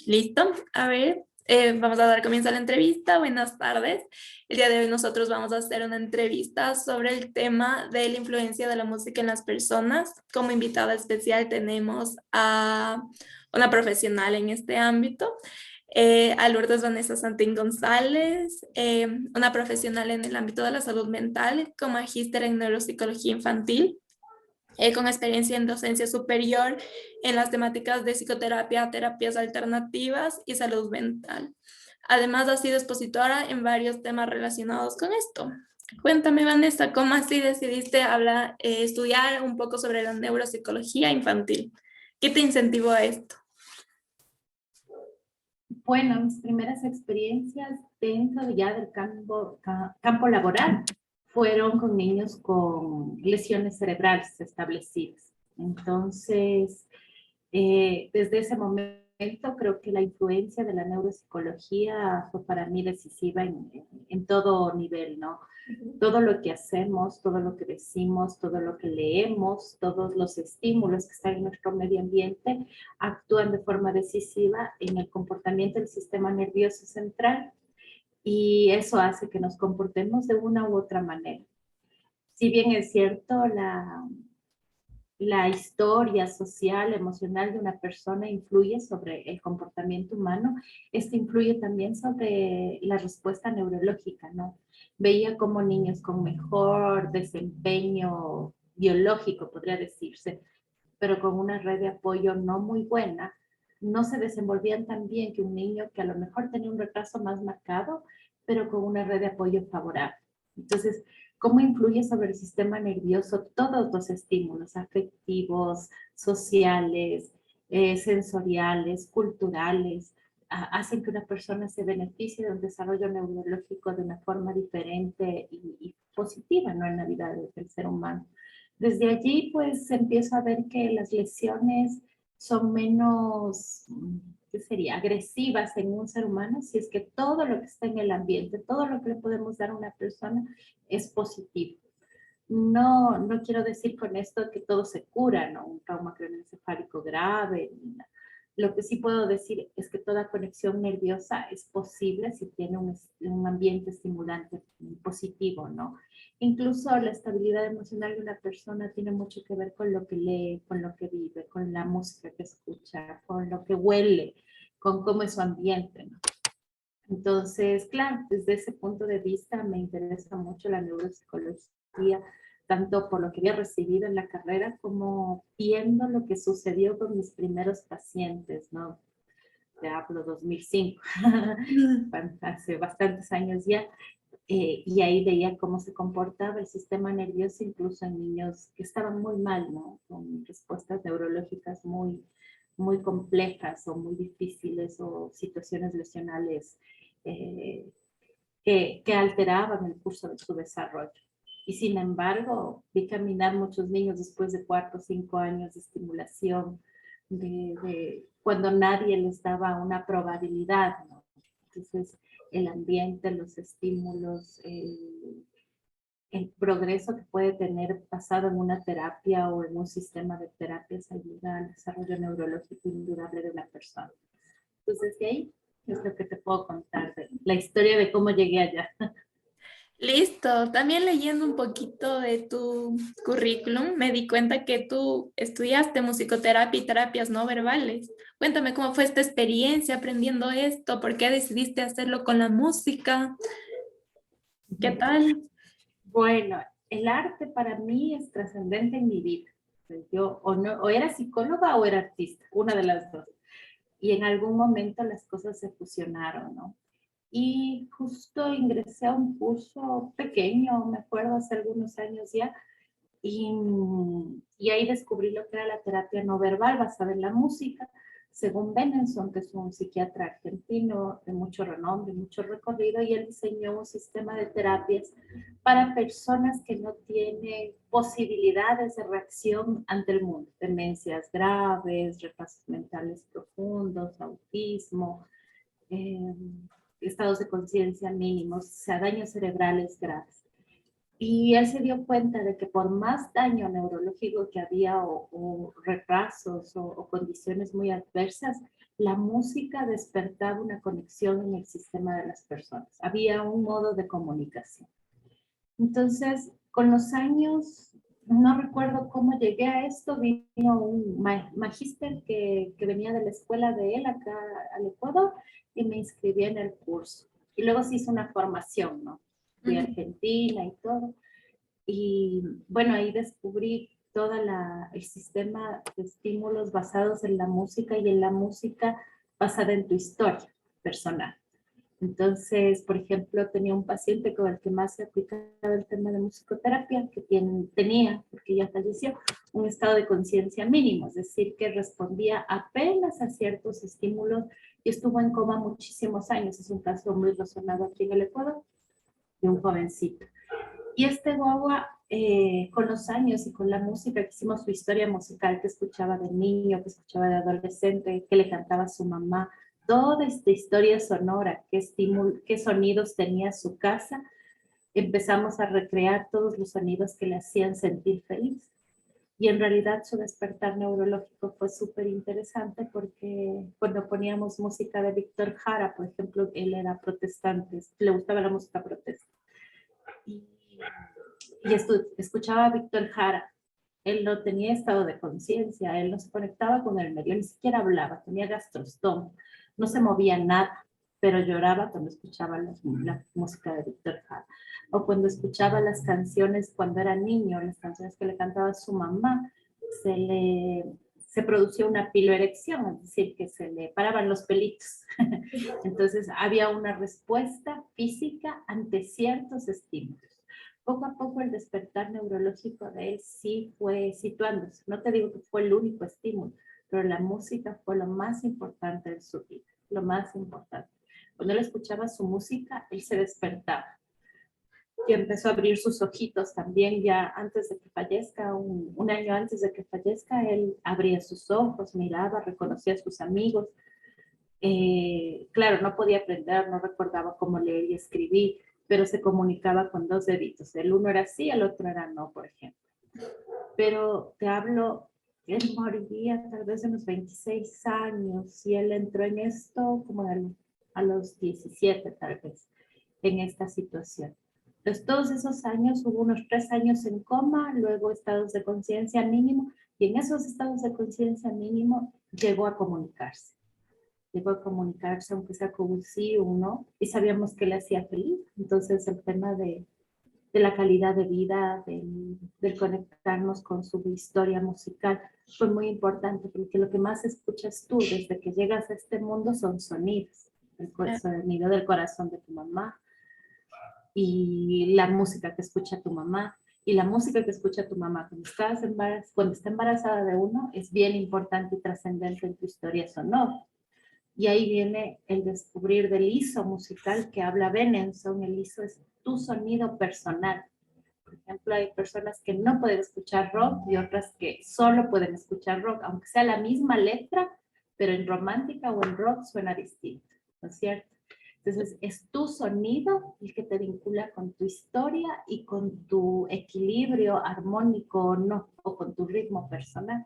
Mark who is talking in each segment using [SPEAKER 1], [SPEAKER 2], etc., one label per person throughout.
[SPEAKER 1] Listo, a ver, vamos a dar comienzo a la entrevista. Buenas tardes. El día de hoy nosotros vamos a hacer una entrevista sobre el tema de la influencia de la música en las personas. Como invitada especial tenemos a una profesional en este ámbito, a Lourdes Vanessa Santín González, una profesional en el ámbito de la salud mental con magíster en neuropsicología infantil, con experiencia en docencia superior en las temáticas de psicoterapia, terapias alternativas y salud mental. Además, ha sido expositora en varios temas relacionados con esto. Cuéntame, Vanessa, ¿cómo así decidiste estudiar un poco sobre la neuropsicología infantil? ¿Qué te incentivó a esto?
[SPEAKER 2] Bueno, mis primeras experiencias dentro ya del campo laboral fueron con niños con lesiones cerebrales establecidas. Entonces, desde ese momento creo que la influencia de la neuropsicología fue para mí decisiva en todo nivel, ¿no? Todo lo que hacemos, todo lo que decimos, todo lo que leemos, todos los estímulos que están en nuestro medio ambiente actúan de forma decisiva en el comportamiento del sistema nervioso central y eso hace que nos comportemos de una u otra manera. Si bien es cierto, la historia social, emocional de una persona influye sobre el comportamiento humano, esto influye también sobre la respuesta neurológica, ¿no? Veía como niños con mejor desempeño biológico, podría decirse, pero con una red de apoyo no muy buena, no se desenvolvían tan bien que un niño que a lo mejor tenía un retraso más marcado, pero con una red de apoyo favorable. Entonces, ¿cómo influye sobre el sistema nervioso todos los estímulos afectivos, sociales, sensoriales, culturales? Hacen que una persona se beneficie de un desarrollo neurológico de una forma diferente y positiva, ¿no? En la vida del ser humano. Desde allí, pues, empiezo a ver que las lesiones son menos, ¿qué sería?, agresivas en un ser humano, si es que todo lo que está en el ambiente, todo lo que le podemos dar a una persona es positivo. No, no quiero decir con esto que todo se cura, ¿no? Un trauma craneoencefálico grave. Lo que sí puedo decir es que toda conexión nerviosa es posible si tiene un ambiente estimulante positivo, ¿no? Incluso la estabilidad emocional de una persona tiene mucho que ver con lo que lee, con lo que vive, con la música que escucha, con lo que huele, con cómo es su ambiente, ¿no? Entonces, claro, desde ese punto de vista me interesa mucho la neuropsicología, tanto por lo que había recibido en la carrera como viendo lo que sucedió con mis primeros pacientes, ¿no? Te hablo 2005, hace bastantes años ya, y ahí veía cómo se comportaba el sistema nervioso incluso en niños que estaban muy mal, ¿no? Con respuestas neurológicas muy complejas o muy difíciles o situaciones lesionales eh, que alteraban el curso de su desarrollo. Y sin embargo, vi caminar muchos niños después de 4 o 5 años de estimulación, cuando nadie les daba una probabilidad, ¿no? Entonces, el ambiente, los estímulos, el progreso que puede tener basado en una terapia o en un sistema de terapias ayuda al desarrollo neurológico indudable de una persona. Entonces, de ahí es lo que te puedo contar de la historia de cómo llegué allá.
[SPEAKER 1] Listo. También leyendo un poquito de tu currículum, me di cuenta que tú estudiaste musicoterapia y terapias no verbales. Cuéntame cómo fue esta experiencia aprendiendo esto, por qué decidiste hacerlo con la música, ¿qué tal?
[SPEAKER 2] Bueno, el arte para mí es trascendente en mi vida. Yo o era psicóloga o era artista, una de las dos. Y en algún momento las cosas se fusionaron, ¿no? Y justo ingresé a un curso pequeño, me acuerdo, hace algunos años ya, y, y ahí descubrí lo que era la terapia no verbal basada en la música, según Benenson, que es un psiquiatra argentino de mucho renombre, mucho recorrido, y él diseñó un sistema de terapias para personas que no tienen posibilidades de reacción ante el mundo, demencias graves, retrasos mentales profundos, autismo, eh, estados de conciencia mínimos, o sea, daños cerebrales graves. Y él se dio cuenta de que por más daño neurológico que había o retrasos o condiciones muy adversas, la música despertaba una conexión en el sistema de las personas. Había un modo de comunicación. Entonces, con los años, no recuerdo cómo llegué a esto, vino un magíster que venía de la escuela de él acá al Ecuador y me inscribí en el curso. Y luego se hizo una formación, ¿no? Fui a Argentina y todo. Y bueno, ahí descubrí todo el sistema de estímulos basados en la música y en la música basada en tu historia personal. Entonces, por ejemplo, tenía un paciente con el que más se aplicaba el tema de musicoterapia, que tenía, porque ya falleció, un estado de conciencia mínimo, es decir, que respondía apenas a ciertos estímulos y estuvo en coma muchísimos años. Es un caso muy resonado aquí en el Ecuador, de un jovencito. Y este guagua, con los años y con la música, que hicimos su historia musical, que escuchaba de niño, que escuchaba de adolescente, que le cantaba a su mamá, toda esta historia sonora, qué sonidos tenía su casa, empezamos a recrear todos los sonidos que le hacían sentir feliz. Y en realidad su despertar neurológico fue súper interesante porque cuando poníamos música de Víctor Jara, por ejemplo, él era protestante, le gustaba la música protesta. Y escuchaba a Víctor Jara. Él no tenía estado de conciencia, él no se conectaba con el medio, ni siquiera hablaba, tenía gastrostoma, no se movía nada, pero lloraba cuando escuchaba la música de Víctor Jara. O cuando escuchaba las canciones cuando era niño, las canciones que le cantaba su mamá, se producía una piloerección, es decir, que se le paraban los pelitos. Entonces había una respuesta física ante ciertos estímulos. Poco a poco el despertar neurológico de él sí fue situándose. No te digo que fue el único estímulo, pero la música fue lo más importante de su vida, lo más importante. Cuando él escuchaba su música, él se despertaba y empezó a abrir sus ojitos también ya antes de que fallezca, un año antes de que fallezca, él abría sus ojos, miraba, reconocía a sus amigos. Claro, no podía aprender, no recordaba cómo leer y escribir, pero se comunicaba con dos deditos. El uno era sí, el otro era no, por ejemplo. Pero te hablo, él moriría tal vez de unos 26 años y él entró en esto como a los 17 tal vez, en esta situación. Entonces, todos esos años, hubo unos 3 años en coma, luego estados de conciencia mínimo, y en esos estados de conciencia mínimo llegó a comunicarse. Llegó a comunicarse, aunque sea con un sí o un no, y sabíamos que le hacía feliz. Entonces, el tema de la calidad de vida, del conectarnos con su historia musical, fue muy importante, porque lo que más escuchas tú desde que llegas a este mundo son sonidos. El sonido del corazón de tu mamá, y la música que escucha tu mamá. Y la música que escucha tu mamá cuando está embarazada de uno es bien importante y trascendente en tu historia sonora. Y ahí viene el descubrir del ISO musical que habla Benenson. El ISO es tu sonido personal. Por ejemplo, hay personas que no pueden escuchar rock y otras que solo pueden escuchar rock, aunque sea la misma letra, pero en romántica o en rock suena distinto, ¿no es cierto? Entonces, es tu sonido el que te vincula con tu historia y con tu equilibrio armónico o con tu ritmo personal.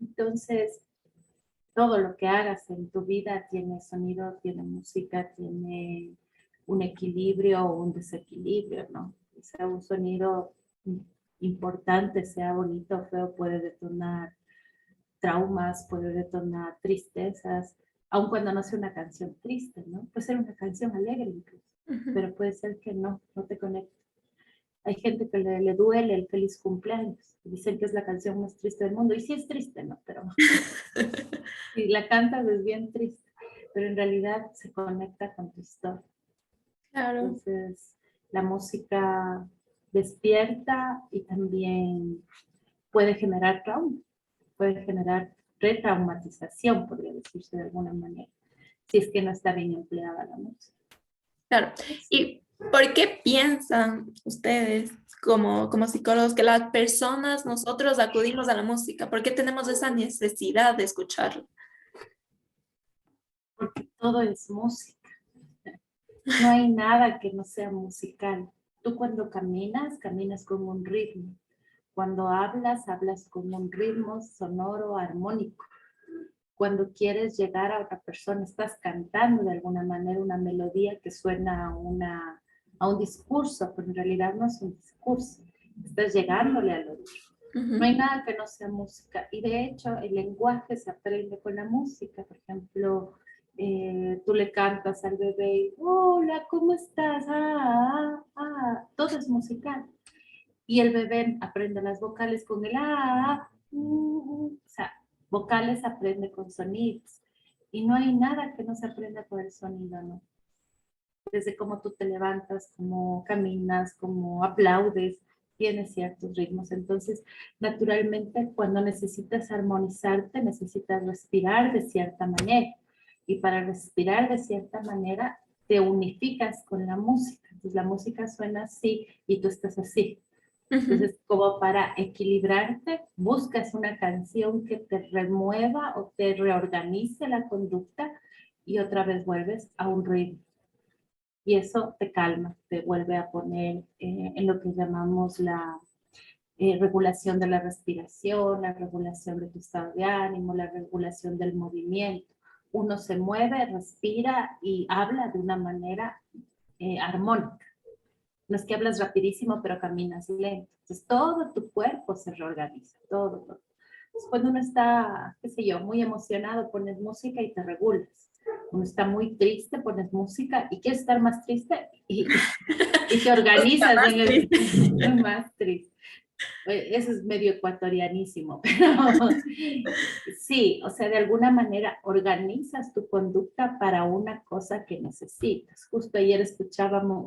[SPEAKER 2] Entonces, todo lo que hagas en tu vida tiene sonido, tiene música, tiene un equilibrio o un desequilibrio, ¿no? Sea un sonido importante, sea bonito o feo, puede detonar traumas, puede detonar tristezas, aun cuando no sea una canción triste, ¿no? Puede ser una canción alegre incluso, pero puede ser que no te conecte. Hay gente que le duele el feliz cumpleaños. Dicen que es la canción más triste del mundo. Y sí es triste, ¿no? Pero si la cantas es bien triste. Pero en realidad se conecta con tu historia.
[SPEAKER 1] Claro.
[SPEAKER 2] Entonces, la música despierta y también puede generar trauma. Puede generar retraumatización, podría decirse de alguna manera, si es que no está bien empleada la música.
[SPEAKER 1] Claro. ¿Y por qué piensan ustedes como psicólogos que las personas, nosotros acudimos a la música? ¿Por qué tenemos esa necesidad de escucharla?
[SPEAKER 2] Porque todo es música. No hay nada que no sea musical. Tú cuando caminas, caminas con un ritmo. Cuando hablas, hablas con un ritmo sonoro, armónico. Cuando quieres llegar a otra persona, estás cantando de alguna manera una melodía que suena a un discurso, pero en realidad no es un discurso. Estás llegándole al otro. No hay nada que no sea música. Y de hecho, el lenguaje se aprende con la música. Por ejemplo, tú le cantas al bebé y, hola, ¿cómo estás? Todo es musical. Y el bebé aprende las vocales con el o sea, vocales aprende con sonidos. Y no hay nada que no se aprenda por el sonido, ¿no? Desde cómo tú te levantas, cómo caminas, cómo aplaudes, tienes ciertos ritmos. Entonces, naturalmente, cuando necesitas armonizarte, necesitas respirar de cierta manera. Y para respirar de cierta manera, te unificas con la música. Entonces, la música suena así y tú estás así. Entonces, como para equilibrarte, buscas una canción que te remueva o te reorganice la conducta y otra vez vuelves a un ritmo. Y eso te calma, te vuelve a poner en lo que llamamos la regulación de la respiración, la regulación de tu estado de ánimo, la regulación del movimiento. Uno se mueve, respira y habla de una manera armónica. No es que hablas rapidísimo, pero caminas lento. Entonces, todo tu cuerpo se reorganiza, todo. Entonces, cuando uno está, qué sé yo, muy emocionado, pones música y te regulas. Uno está muy triste, pones música y quieres estar más triste y te organizas en el más triste. Eso es medio ecuatorianísimo, pero sí, o sea, de alguna manera organizas tu conducta para una cosa que necesitas. Justo ayer escuchábamos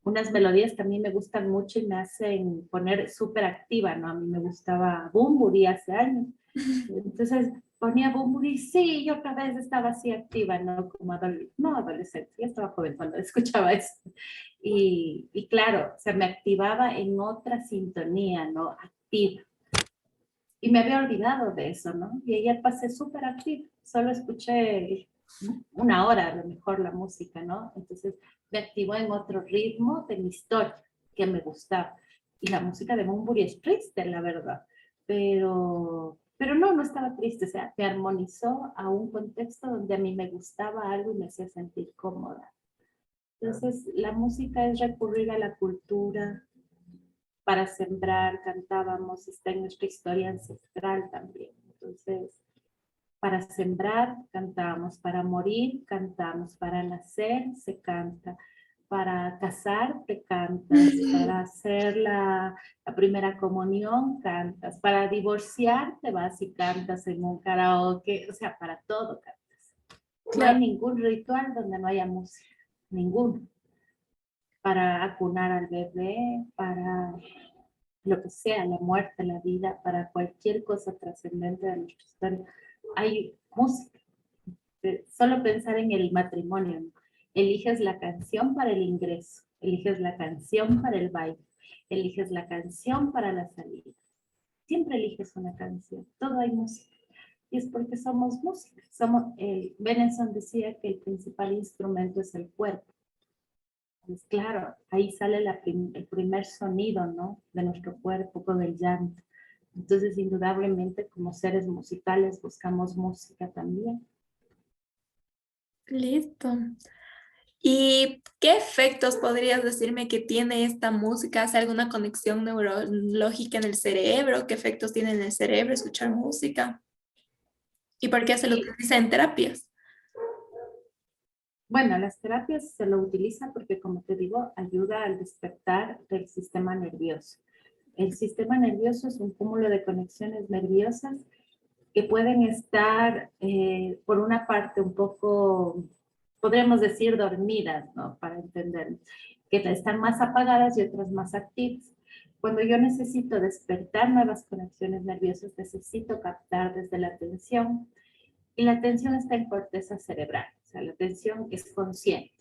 [SPEAKER 2] unas melodías que a mí me gustan mucho y me hacen poner súper activa, ¿no? A mí me gustaba Bunbury hace años. Entonces ponía Bunbury, sí, yo otra vez estaba así activa, ¿no? Como no adolescente, ya estaba joven cuando escuchaba eso. Y claro, se me activaba en otra sintonía, ¿no? Activa. Y me había olvidado de eso, ¿no? Y ayer pasé súper activa, solo escuché una hora a lo mejor la música, ¿no? Entonces me activó en otro ritmo de mi historia que me gustaba. Y la música de Bunbury es triste, la verdad, pero no estaba triste, o sea, me armonizó a un contexto donde a mí me gustaba algo y me hacía sentir cómoda. Entonces, la música es recurrir a la cultura para sembrar, cantábamos, está en nuestra historia ancestral también. Entonces, para sembrar, cantamos, para morir, cantamos, para nacer, se canta, para casarte, cantas, para hacer la primera comunión, cantas, para divorciarte, vas y cantas en un karaoke, o sea, para todo cantas. No hay ningún ritual donde no haya música, ninguno. Para acunar al bebé, para lo que sea, la muerte, la vida, para cualquier cosa trascendente de nuestra historia. Hay música. Solo pensar en el matrimonio, ¿no? Eliges la canción para el ingreso, eliges la canción para el baile, eliges la canción para la salida. Siempre eliges una canción, todo hay música. Y es porque somos música. Benenson decía que el principal instrumento es el cuerpo. Pues claro, ahí sale el primer sonido, ¿no? De nuestro cuerpo con el llanto. Entonces, indudablemente, como seres musicales, buscamos música también.
[SPEAKER 1] Listo. ¿Y qué efectos podrías decirme que tiene esta música? ¿Hace alguna conexión neurológica en el cerebro? ¿Qué efectos tiene en el cerebro escuchar música? ¿Y por qué se lo
[SPEAKER 2] Y
[SPEAKER 1] utiliza en terapias?
[SPEAKER 2] bueno, las terapias se lo utilizan porque, como te digo, ayuda al despertar del sistema nervioso. El sistema nervioso es un cúmulo de conexiones nerviosas que pueden estar, por una parte, un poco, podríamos decir, dormidas, ¿no? Para entender, que están más apagadas y otras más activas. Cuando yo necesito despertar nuevas conexiones nerviosas, necesito captar desde la atención, y la atención está en corteza cerebral, o sea, la atención es consciente.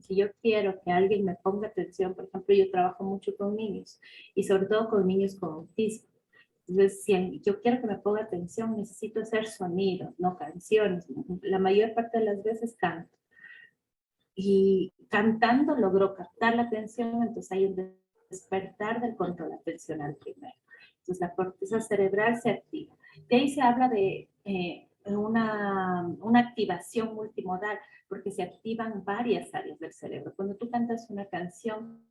[SPEAKER 2] Si yo quiero que alguien me ponga atención, por ejemplo, yo trabajo mucho con niños y sobre todo con niños con autismo. Entonces, si yo quiero que me ponga atención, necesito hacer sonidos, no canciones. La mayor parte de las veces canto. y cantando logró captar la atención, entonces hay un despertar del control atencional primero. Entonces la corteza cerebral se activa. De ahí se habla de una activación multimodal, porque se activan varias áreas del cerebro. Cuando tú cantas una canción,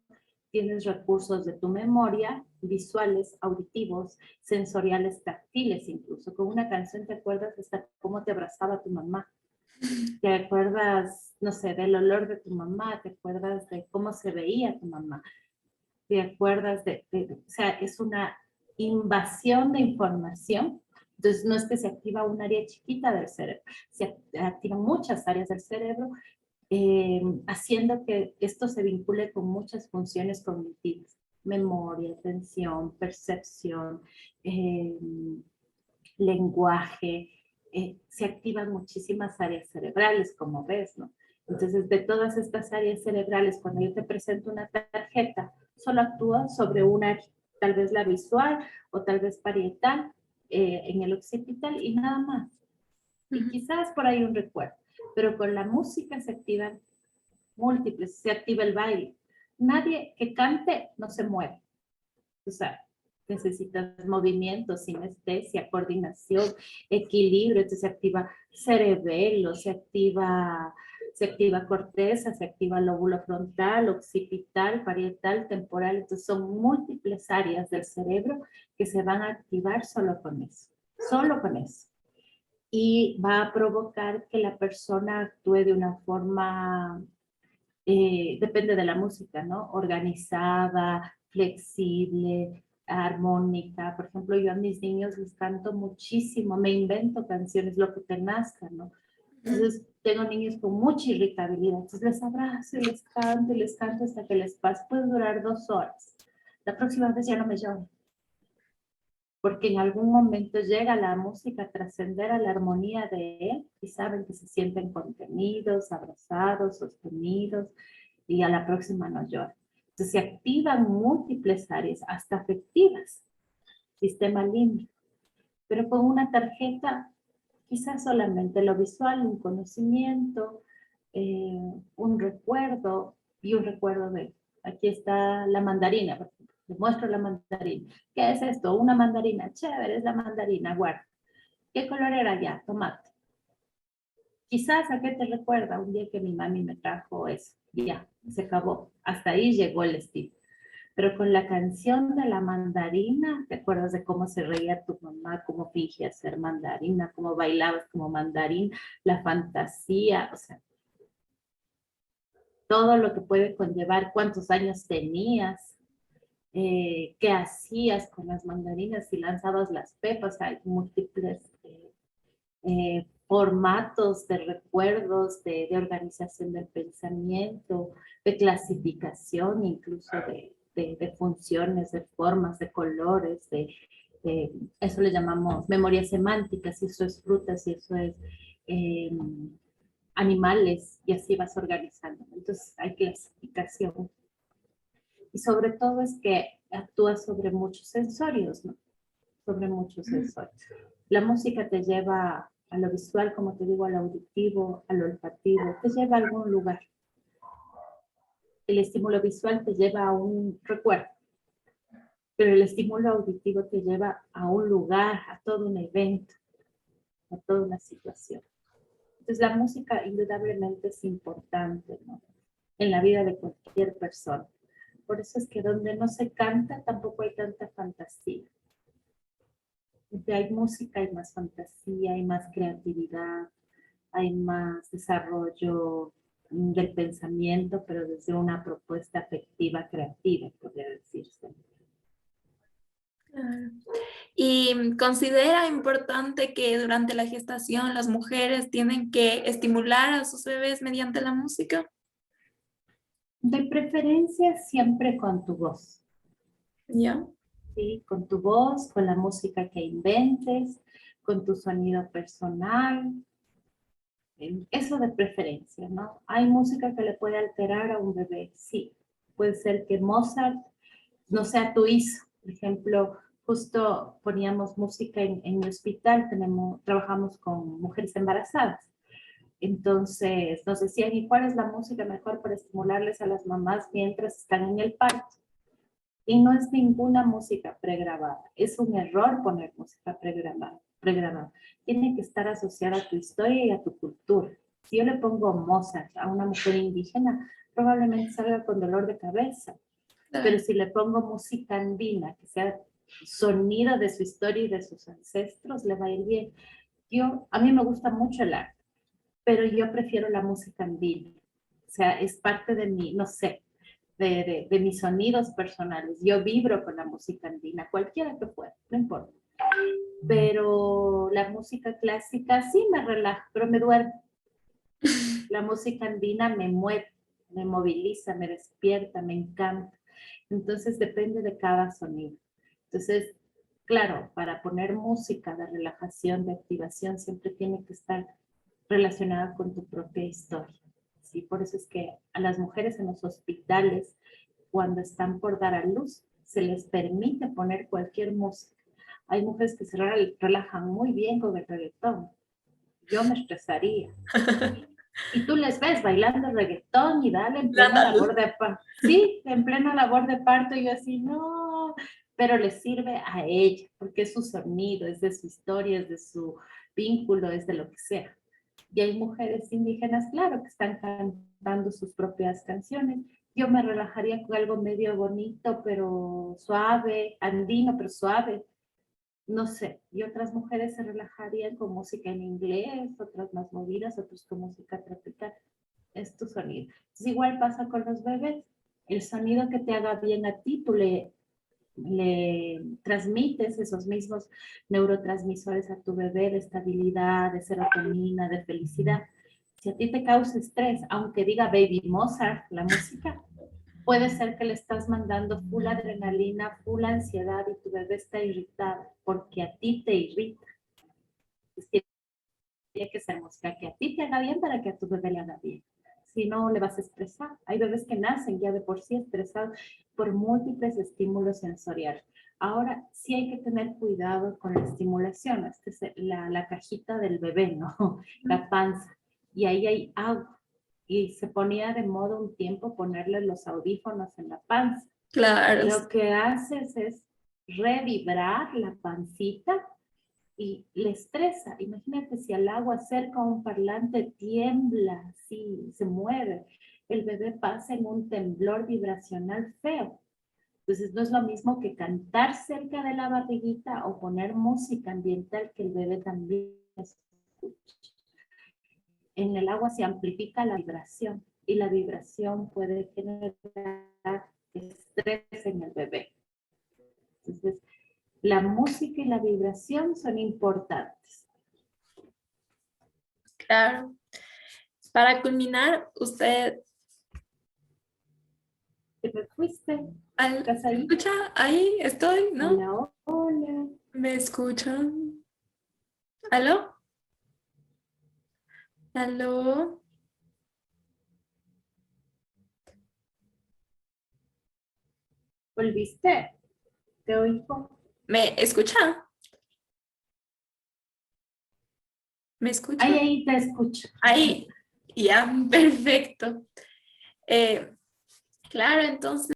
[SPEAKER 2] tienes recursos de tu memoria, visuales, auditivos, sensoriales, táctiles incluso. Con una canción te acuerdas hasta cómo te abrazaba tu mamá. Te acuerdas, no sé, del olor de tu mamá, te acuerdas de cómo se veía tu mamá, te acuerdas o sea, es una invasión de información. Entonces, no es que se activa un área chiquita del cerebro, se activan muchas áreas del cerebro, haciendo que esto se vincule con muchas funciones cognitivas: memoria, atención, percepción, lenguaje. Se activan muchísimas áreas cerebrales, como ves, ¿no? Entonces, de todas estas áreas cerebrales, cuando yo te presento una tarjeta, solo actúa sobre una área, tal vez la visual o tal vez parietal, en el occipital y nada más. Y quizás por ahí un recuerdo. Pero con la música se activan múltiples, se activa el baile. Nadie que cante no se mueve. O sea, necesitas movimiento, sinestesia, coordinación, equilibrio. Entonces se activa cerebelo, se activa corteza, se activa lóbulo frontal, occipital, parietal, temporal. Entonces son múltiples áreas del cerebro que se van a activar solo con eso. Solo con eso. Y va a provocar que la persona actúe de una forma, depende de la música, ¿no? Organizada, flexible, armónica. Por ejemplo, yo a mis niños les canto muchísimo, me invento canciones, lo que te nazca, ¿no? Entonces, tengo niños con mucha irritabilidad, entonces les abrazo y les canto hasta que les pase. Puede durar 2 horas. La próxima vez ya no me lloran, porque en algún momento llega la música a trascender a la armonía de él y saben que se sienten contenidos, abrazados, sostenidos, y a la próxima no lloran. Entonces se activan múltiples áreas, hasta afectivas, sistema límbico, pero con una tarjeta quizás solamente lo visual, un conocimiento, un recuerdo, y un recuerdo de, aquí está la mandarina, por ejemplo. Les muestro la mandarina. ¿Qué es esto? Una mandarina. Chévere, es la mandarina, guarda. ¿Qué color era ya? Tomate. Quizás a qué te recuerda un día que mi mami me trajo eso. Ya, se acabó. Hasta ahí llegó el estilo. Pero con la canción de la mandarina, ¿te acuerdas de cómo se reía tu mamá, cómo fingía ser mandarina, cómo bailabas como mandarín, la fantasía, o sea, todo lo que puede conllevar, cuántos años tenías, qué hacías con las mandarinas, si lanzabas las pepas? Hay múltiples formatos de recuerdos, de organización del pensamiento, de clasificación, incluso de funciones, de formas, de colores, eso le llamamos memoria semántica, si eso es frutas, si eso es eh, animales, y así vas organizando. Entonces hay clasificación. Y sobre todo es que actúa sobre muchos sensorios, ¿no? Sobre muchos sensorios. La música te lleva a lo visual, como te digo, al auditivo, al olfativo, te lleva a algún lugar. El estímulo visual te lleva a un recuerdo, pero el estímulo auditivo te lleva a un lugar, a todo un evento, a toda una situación. Entonces la música indudablemente es importante, ¿no? En la vida de cualquier persona. Por eso es que donde no se canta tampoco hay tanta fantasía. Donde hay música hay más fantasía, hay más creatividad, hay más desarrollo del pensamiento, pero desde una propuesta afectiva, creativa, podría decirse.
[SPEAKER 1] Claro. Y considera importante que durante la gestación las mujeres tienen que estimular a sus bebés mediante la música.
[SPEAKER 2] De preferencia siempre con tu voz.
[SPEAKER 1] ¿Ya?
[SPEAKER 2] ¿Sí? Con tu voz, con la música que inventes, con tu sonido personal. Eso de preferencia, ¿no? Hay música que le puede alterar a un bebé, sí. Puede ser que Mozart no sea tu hijo. Por ejemplo, justo poníamos música en mi hospital, trabajamos con mujeres embarazadas. Entonces nos decían, ¿y cuál es la música mejor para estimularles a las mamás mientras están en el parto? Y no es ninguna música pregrabada. Es un error poner música pregrabada. Tiene que estar asociada a tu historia y a tu cultura. Si yo le pongo Mozart a una mujer indígena, probablemente salga con dolor de cabeza. Pero si le pongo música andina, que sea sonido de su historia y de sus ancestros, le va a ir bien. A mí me gusta mucho el arte, pero yo prefiero la música andina. O sea, es parte de mi, no sé, de mis sonidos personales. Yo vibro con la música andina, cualquiera que fuera, no importa. Pero la música clásica sí me relaja, pero me duerme. La música andina me mueve, me moviliza, me despierta, me encanta. Entonces depende de cada sonido. Entonces, claro, para poner música de relajación, de activación, siempre tiene que estar relacionada con tu propia historia. ¿Sí? Por eso es que a las mujeres en los hospitales, cuando están por dar a luz, se les permite poner cualquier música. Hay mujeres que se relajan muy bien con el reggaetón. Yo me estresaría. Y tú les ves bailando reggaetón y dale en plena labor de parto. Sí, en plena labor de parto, y yo así, no, pero les sirve a ella, porque es su sonido, es de su historia, es de su vínculo, es de lo que sea. Y hay mujeres indígenas, claro, que están cantando sus propias canciones. Yo me relajaría con algo medio bonito, pero suave, andino, pero suave. No sé, y otras mujeres se relajarían con música en inglés, otras más movidas, otras con música tropical. Es tu sonido. Entonces, igual pasa con los bebés. El sonido que te haga bien a ti, tú le transmites esos mismos neurotransmisores a tu bebé de estabilidad, de serotonina, de felicidad. Si a ti te causa estrés, aunque diga Baby Mozart, la música, puede ser que le estás mandando full adrenalina, full ansiedad y tu bebé está irritado porque a ti te irrita. Es que tiene que ser música que a ti te haga bien para que a tu bebé le haga bien. Si no, le vas a estresar. Hay bebés que nacen ya de por sí estresados por múltiples estímulos sensoriales. Ahora, sí hay que tener cuidado con la estimulación. Esta es la cajita del bebé, ¿no? La panza. Y ahí hay agua. Y se ponía de moda un tiempo ponerle los audífonos en la panza.
[SPEAKER 1] Claro.
[SPEAKER 2] Lo que haces es revibrar la pancita y le estresa. Imagínate si al agua cerca a un parlante tiembla, así, se mueve. El bebé pasa en un temblor vibracional feo. Entonces no es lo mismo que cantar cerca de la barriguita o poner música ambiental que el bebé también escuche. En el agua se amplifica la vibración y la vibración puede generar estrés en el bebé. Entonces, la música y la vibración son importantes.
[SPEAKER 1] Claro. Para culminar, usted...
[SPEAKER 2] ¿Te me fuiste? ¿Estás
[SPEAKER 1] ¿Me
[SPEAKER 2] ahí?
[SPEAKER 1] escucha? Ahí estoy, ¿no?
[SPEAKER 2] Hola, hola.
[SPEAKER 1] ¿Me escuchan? ¿Aló? ¿Aló?
[SPEAKER 2] ¿Volviste? ¿Te oigo?
[SPEAKER 1] ¿Me escucha? ¿Me escucha?
[SPEAKER 2] Ahí te escucho.
[SPEAKER 1] Ahí, ya, perfecto. Claro, entonces...